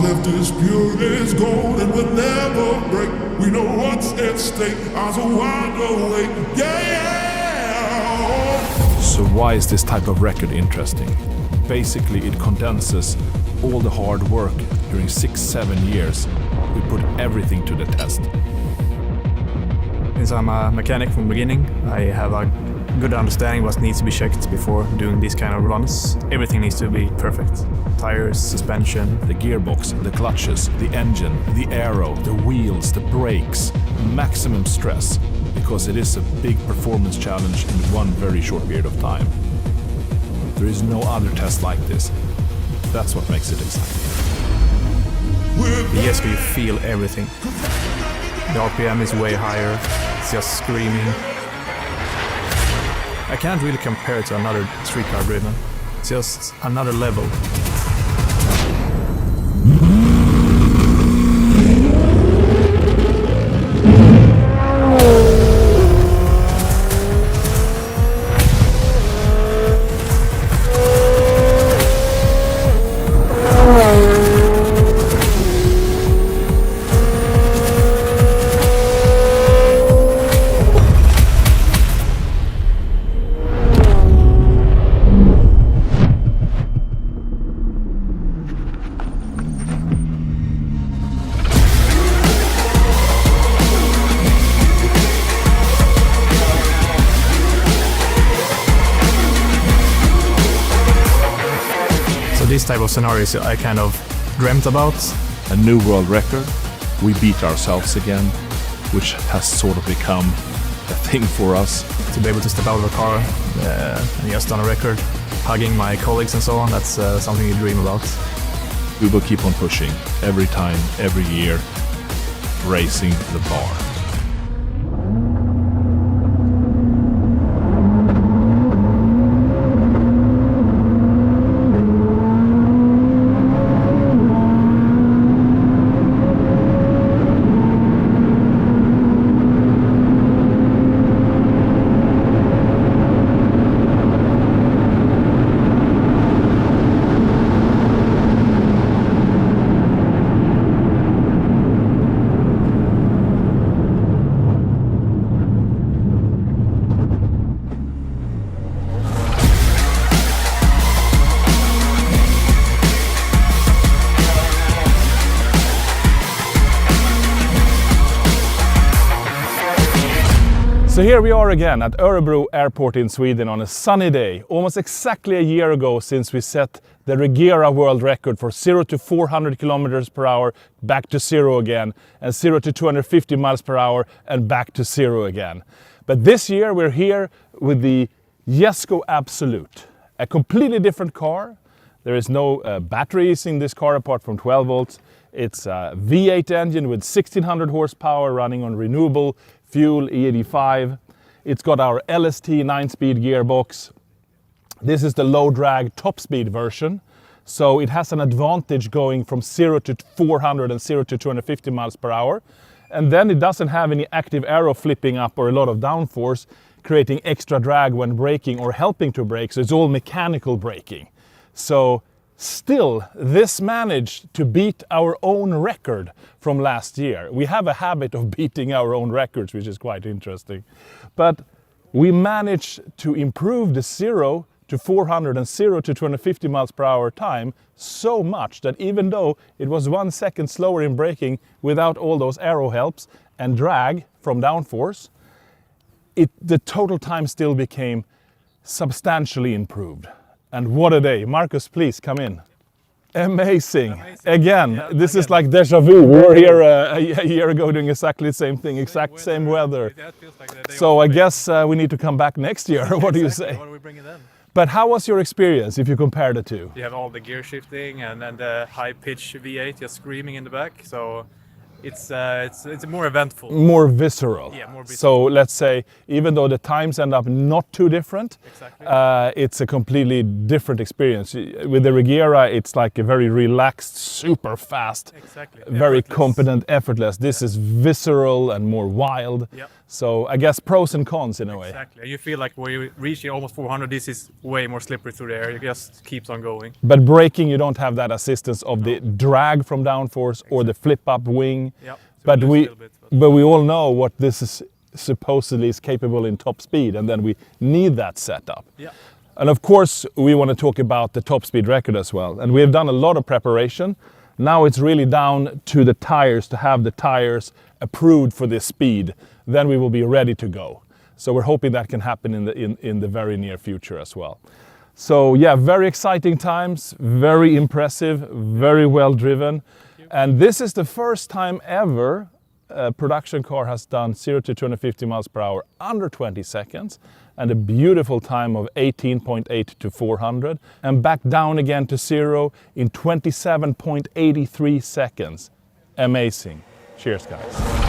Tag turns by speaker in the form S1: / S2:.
S1: left is pure as gold and will never break. We know what's at stake, eyes are wide awake, yeah!
S2: So why is this type of record interesting? Basically, it condenses all the hard work during 6-7 years. We put everything to the test.
S3: Since I'm a mechanic from the beginning, I have a good understanding what needs to be checked before doing these kind of runs. Everything needs to be perfect. Tires, suspension,
S2: The gearbox, the clutches, the engine, the aero, the wheels, the brakes, maximum stress, because it is a big performance challenge in one very short period of time. There is no other test like this. That's what makes it exciting.
S3: the Jesko, you feel everything. The RPM is way higher, it's just screaming. I can't really compare it to another streetcar driven. It's just another level. This type of scenarios I kind of dreamt about.
S2: A new world record. We beat ourselves again, which has sort of become a thing for us.
S3: To be able to step out of a car and just on a record, hugging my colleagues and so on, that's something you dream about.
S2: We will keep on pushing every time, every year, raising the bar. So here we are again at Örebro airport in Sweden on a sunny day, almost exactly a year ago since we set the Regera world record for 0 to 400 kilometers per hour, back to zero again, and 0 to 250 miles per hour and back to zero again. But this year we're here with the Jesko Absolut, a completely different car. There is no batteries in this car apart from 12 volts. It's a V8 engine with 1600 horsepower running on renewable fuel E85. It's got our LST 9-speed gearbox. This is the low drag top speed version. So it has an advantage going from 0 to 400 and 0 to 250 miles per hour. And then it doesn't have any active aero flipping up or a lot of downforce, creating extra drag when braking or helping to brake. So it's all mechanical braking. So still, this managed to beat our own record from last year. We have a habit of beating our own records, which is quite interesting. But we managed to improve the 0 to 400 and 0 to 250 miles per hour time so much that even though it was 1 second slower in braking without all those aero helps and drag from downforce, the total time still became substantially improved. And what a day. Marcus, please come in. Amazing. Again, this is like deja vu. We were here a year ago doing exactly the same thing, exact same weather. So I guess we need to come back next year. What do you say?
S3: What do we bring it in?
S2: But how was your experience if you compare the two?
S3: You have all the gear shifting and the high-pitch V8 just screaming in the back. So it's more eventful.
S2: More visceral.
S3: Yeah, more visceral.
S2: So let's say, even though the times end up not too different,
S3: Exactly.
S2: it's a completely different experience. With the Regera, it's like a very relaxed, super fast,
S3: Exactly.
S2: very
S3: Effortless.
S2: competent, effortless. This is visceral and more wild.
S3: Yep.
S2: So I guess pros and cons in a way.
S3: Exactly. You feel like when you reach almost 400, this is way more slippery through the air. It just keeps on going.
S2: But braking, you don't have that assistance of the drag from downforce or the flip-up wing.
S3: Yep. So
S2: But
S3: lose a
S2: we,
S3: little bit,
S2: but we all know what this is supposedly is capable in top speed, and then we need that setup.
S3: Yeah.
S2: And of course, we want to talk about the top speed record as well. And we have done a lot of preparation. Now it's really down to the tires, to have the tires approved for this speed. Then we will be ready to go. So we're hoping that can happen in the very near future as well. So yeah, very exciting times, very impressive, very well driven. And this is the first time ever a production car has done 0 to 250 miles per hour under 20 seconds, and a beautiful time of 18.8 to 400, and back down again to 0 in 27.83 seconds. Amazing. Cheers, guys.